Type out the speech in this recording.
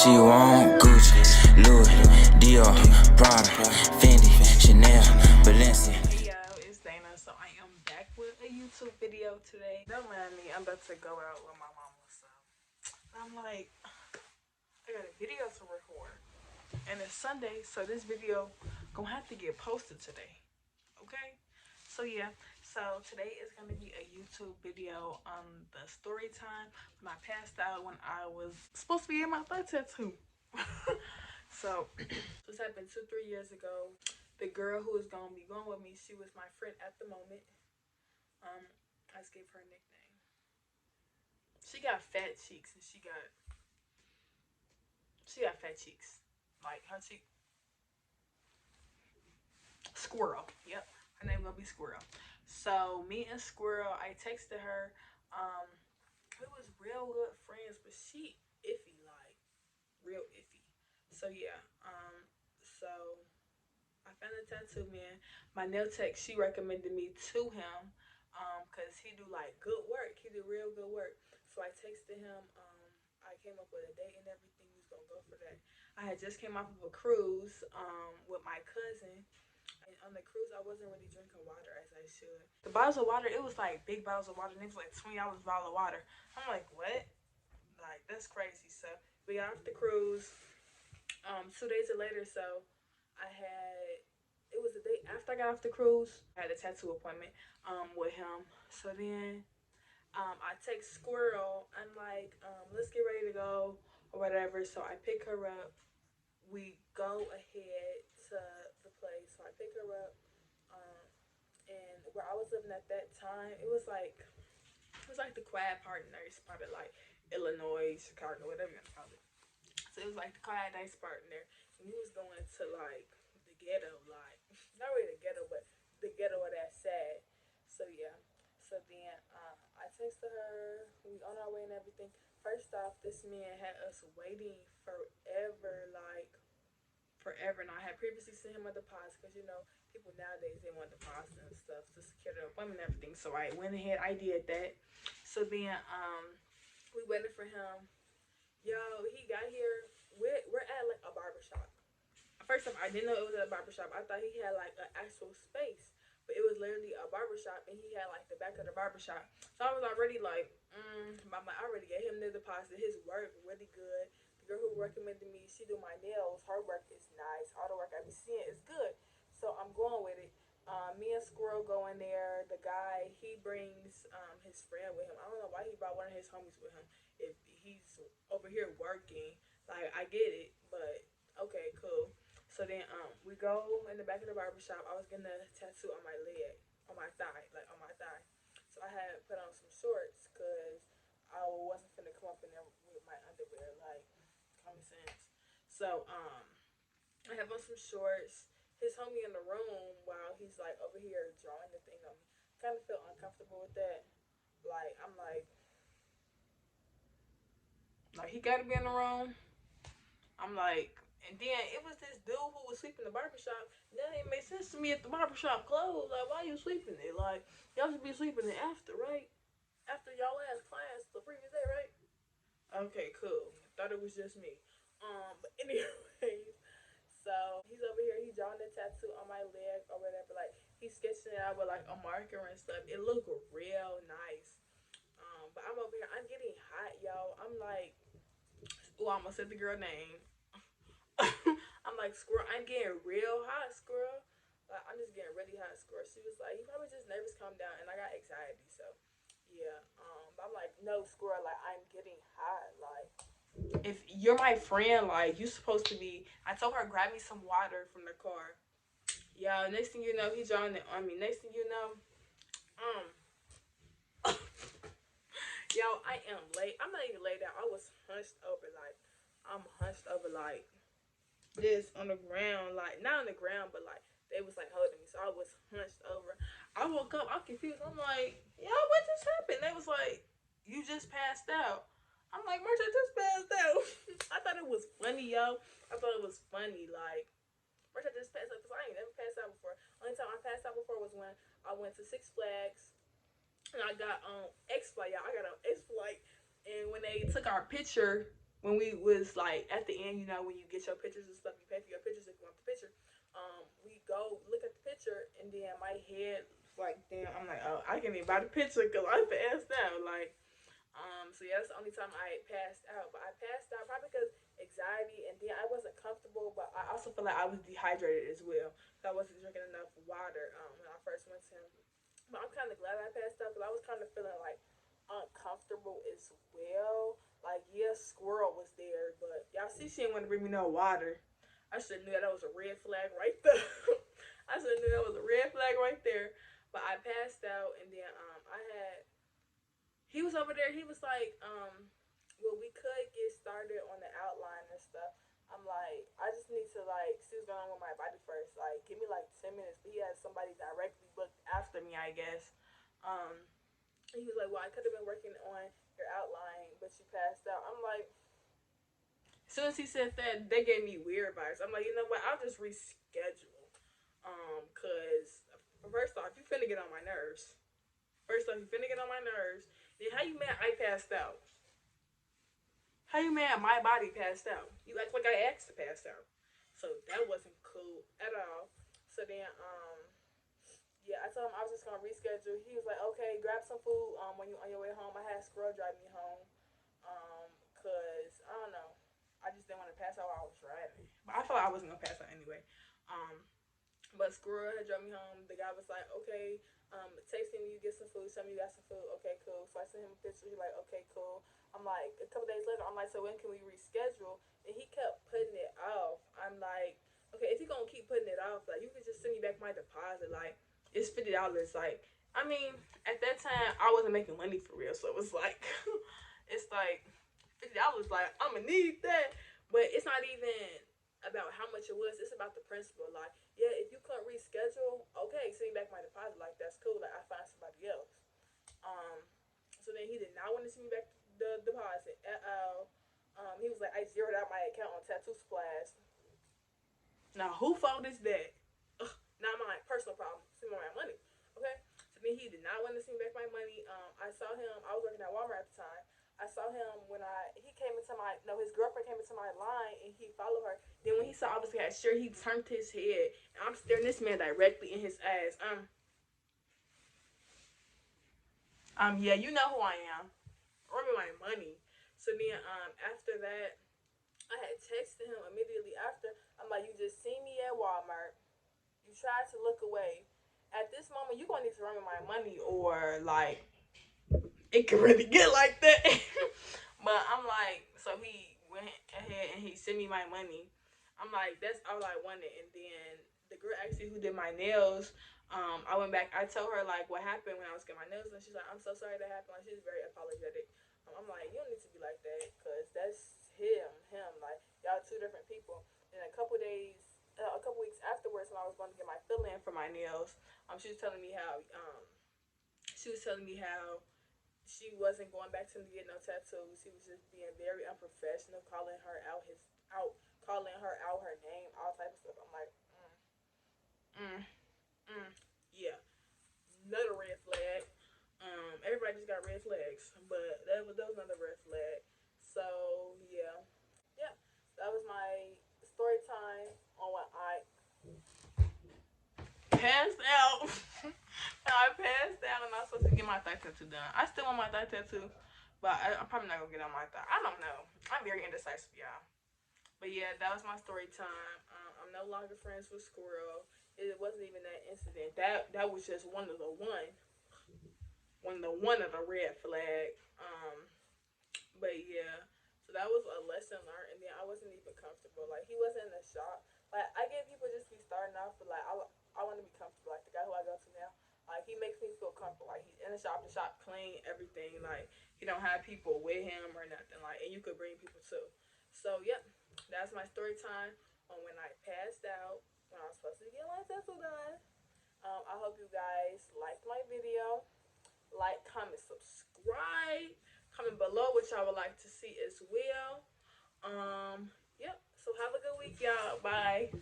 She want Gucci, Louis, Dior, Prada, Fendi, Chanel, Balenciaga. Hey y'all, it's Dana. So I am back with a YouTube video today. Don't mind me, I'm about to go out with my mama. So I'm like, I got a video to record, and it's Sunday, so this video gonna have to get posted today. Okay? So yeah. So today is gonna be a YouTube video on the story time when I passed out when I was supposed to be in my third tattoo. So this happened 2-3 years ago. The girl who was gonna be going with me, she was my friend at the moment. I just gave her a nickname. She got fat cheeks, and she got fat cheeks. Like her cheek, Squirrel. Yep, her name gonna be Squirrel. So me and Squirrel, I texted her. We was real good friends, but she iffy, like real iffy. So yeah. So I found a tattoo man. My nail tech, she recommended me to him, cause he do like good work. He do real good work. So I texted him. I came up with a date and everything. We was gonna go for that. I had just came off of a cruise, with my cousin. And on the cruise, I wasn't really drinking water as I should. The bottles of water, it was like big bottles of water, and it was like $20 a bottle of water. I'm like, what? Like that's crazy. So we got off the cruise. 2 days later, so I had, it was the day after I got off the cruise. I had a tattoo appointment with him. So then I text Squirrel. I'm like, let's get ready to go or whatever. So I pick her up. We go ahead to the place. So I pick her up. And where I was living at that time, it was like the quiet part, nice part of like Illinois, Chicago, whatever you want to call it. So it was like the quiet, nice part in there. And we was going to like the ghetto, like not really the ghetto, but the ghetto of that sad. So yeah. So then I texted her. We on our way and everything. First off, this man had us waiting forever, like forever. And I had previously sent him a deposit because you know people nowadays they want deposits and stuff to secure their appointment and everything. So I went ahead, I did that. So then we waited for him. Yo, he got here. We're at like a barbershop. First off, I didn't know it was at a barbershop. I thought he had like an actual space, but it was literally a barbershop, and he had like the back of the barbershop. So I was already like, I already gave him the deposit. His work really good. The girl who recommended me, she do my nails. Her work is nice. All the work I be seeing is good. So I'm going with it. Me and Squirrel go in there. The guy, he brings his friend with him. I don't know why he brought one of his homies with him. If he's over here working, like I get it, but okay, cool. So then we go in the back of the barbershop. I was getting a tattoo on my leg, on my thigh, like on my thigh. So I had put on some shorts because I wasn't finna come up in there with my underwear, like common sense. So I have on some shorts. His homie in the room while he's like over here drawing the thing on me. Kind of feel uncomfortable with that. Like I'm like he gotta be in the room. I'm like, and then it was this dude who was sleeping in the barbershop. That didn't make sense to me if the barbershop closed. Like, why you sleeping there? Like, y'all should be sleeping there after, right? After y'all last class the previous day, right? Okay, cool. Thought it was just me. But anyways, so he's over here. He's drawing the tattoo on my leg or whatever. Like, he's sketching it out with like a marker and stuff. It looked real nice. But I'm over here. I'm getting hot, y'all. I'm like, oh, I almost said the girl name. I'm like, Squirrel, I'm getting real hot, Squirrel. Like, I'm just getting really hot, Squirrel. She was like, you probably just nervous, calm down. And I got anxiety, so yeah. But I'm like, no, Squirrel, like, I'm getting hot. Like, if you're my friend, like, you supposed to be. I told her, grab me some water from the car. Yeah, next thing you know, he's drawing it on me. Next thing you know, yo, I am late. I'm not even laid out. I was hunched over, like, I'm hunched over, like, this on the ground, like not on the ground, but like they was like holding me, so I was hunched over. I woke up, I'm confused. I'm like, yo, what just happened? They was like, you just passed out. I'm like, Merch, I just passed out. I thought it was funny, yo. I thought it was funny, like Merch, I just passed out because I ain't never passed out before. Only time I passed out before was when I went to Six Flags and I got on X Flight, y'all. I got on X Flight, and when they took our picture when we was like at the end, you know, when you get your pictures and stuff, you pay for your pictures if you want the picture. We go look at the picture, and then my head like, damn, I'm like, oh, I can't even buy the picture because I passed out. Like, so yeah, that's the only time I passed out. But I passed out probably because anxiety, and then I wasn't comfortable. But I also feel like I was dehydrated as well. So I wasn't drinking enough water when I first went to him. But I'm kind of glad I passed out because I was kind of feeling like uncomfortable as well. Like, yeah, squirrel was there, but y'all see, she didn't want to bring me no water. I should have knew that was a red flag right there. I should have knew that was a red flag right there. But I passed out, and then I had he was over there. He was like, well, we could get started on the outline and stuff. I'm like, I just need to like see what's going on with my body first. Like, give me like 10 minutes. But he had somebody directly booked after me, I guess. Um, he was like, well, I could have been working on your outline, but you passed out. I'm like, as soon as he said that, they gave me weird vibes. I'm like, you know what? I'll just reschedule. Cause first off, you finna get on my nerves. First off, you finna get on my nerves. Then how you mad I passed out? How you mad my body passed out? You act like I asked to pass out. So that wasn't cool at all. So then, yeah, I told him I was just gonna reschedule. He was like, okay, grab some food. When you on your way home, I had Squirrel drive me home. Cause I don't know, I just didn't want to pass out while I was driving. But I thought I wasn't gonna pass out anyway. But Squirrel had drove me home. The guy was like, okay, text me when you get some food. Tell me you got some food. Okay, cool. So I sent him a picture. He's like, okay, cool. I'm like, a couple days later, I'm like, so when can we reschedule? And he kept putting it off. I'm like, okay, if you're gonna keep putting it off, like, you could just send me back my deposit. Like, it's $50. Like, I mean, at that time, I wasn't making money for real. So it was like, it's like $50. Like, I'm gonna need that. But it's not even about how much it was. It's about the principle. Like, yeah, if you couldn't reschedule, okay, send me back my deposit. Like, that's cool. Like, I find somebody else. Um, so then he did not want to send me back the deposit at all. He was like, I zeroed out my account on Tattoo Splash. Now, who fault is that? Ugh, not mine. Personal problem. Send me my money. Okay. So then he did not want to send me back my money. I saw him. I was working at Walmart at the time. I saw him when he came into my no, his girlfriend came into my line and he followed her. Then when he saw obviously I had shirt, he turned his head and I'm staring this man directly in his ass. Yeah, you know who I am. Run me my money. So then after that, I had texted him immediately after. I'm like, you just see me at Walmart. You tried to look away. At this moment, you're gonna need to run me my money, or like it could really get like that. But I'm like, so he went ahead and he sent me my money. I'm like, that's all I wanted. And then the girl actually who did my nails, I went back. I told her like what happened when I was getting my nails, and she's like, I'm so sorry that happened. Like, she's very apologetic. I'm like, you don't need to be like that, cause that's him. Like, y'all two different people. And a couple weeks afterwards, when I was going to get my fill in for my nails, she was telling me how she wasn't going back to him to get no tattoos. He was just being very unprofessional, calling her out her name, all type of stuff. I'm like, mm, mm, yeah, another red flag. Everybody just got red flags, but that was another red flag. So yeah, that was my story time on what I passed out. I passed out and I was supposed to get my thigh tattoo done. I still want my thigh tattoo, but I'm probably not gonna get on my thigh. I don't know. I'm very indecisive, y'all. But yeah, that was my story time. I'm no longer friends with Squirrel. It wasn't even that incident. That was just one of the red flag. But yeah, so that was a lesson learned, and then I wasn't even comfortable. Like, he wasn't in the shop. Like, I get people just be starting off, but like I want to be comfortable. Like, the guy who I go to now, like, he makes me feel comfortable. Like, he's in the shop clean, everything. Like, he don't have people with him or nothing. Like, and you could bring people too. So yep, that's my story time on when I passed out when I was supposed to get my tattoo done. I hope you guys liked my video. Like, comment, subscribe. Comment below what y'all would like to see as well. Yep. So have a good week, y'all. Bye.